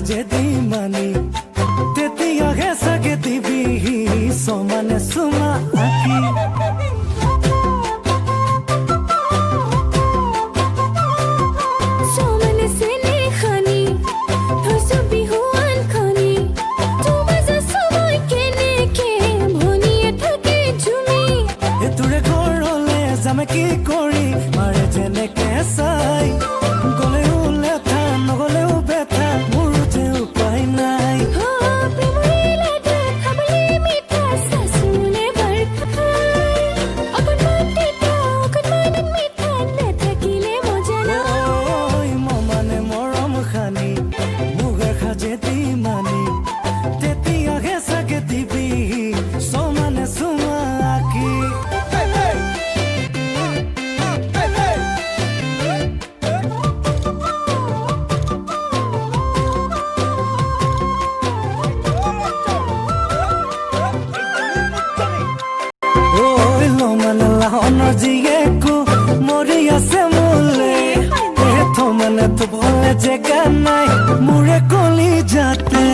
যেদি মানি তেতিয়াহে চাগে দিবি সমানে চুমা আঁকি সমানে চেনি খানি থৈছো বিহুৱান খানি তোমাজা সময় কেনেকে ভনিয়ে থাকে ঝুমি এটোৰে ঘৰলে যামে কি কৰি মাৰে যেনেকে চাই গলেও লেঠা নগলেও বেঠা মোৰ যে উপায় নাই মমানে মৰম খানি মুগাৰ খাজেদি মানি তেতিয়াহে চাগে দিবি সমানে চুমা আঁকি লাহনৰ জীয়েকো মৰি আছে মোলে মানে তো বলে জেগা নাই মোৰে কলি যাতে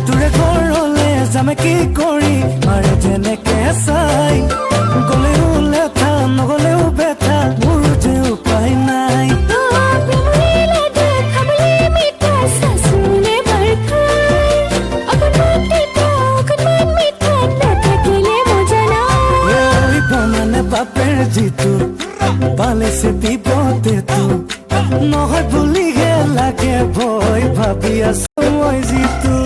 তোৰে ঘৰলে যামে কি কৰি মাৰে যেনেকে চাই গলেও লেঠা নগলেও বেঠা মোৰ যে উপায় নাই মানে বাপেৰ যিটো পালেছে বিপদেটো নহয় বুলিহে লাগে ভয় ভাবি আছো মই যিটো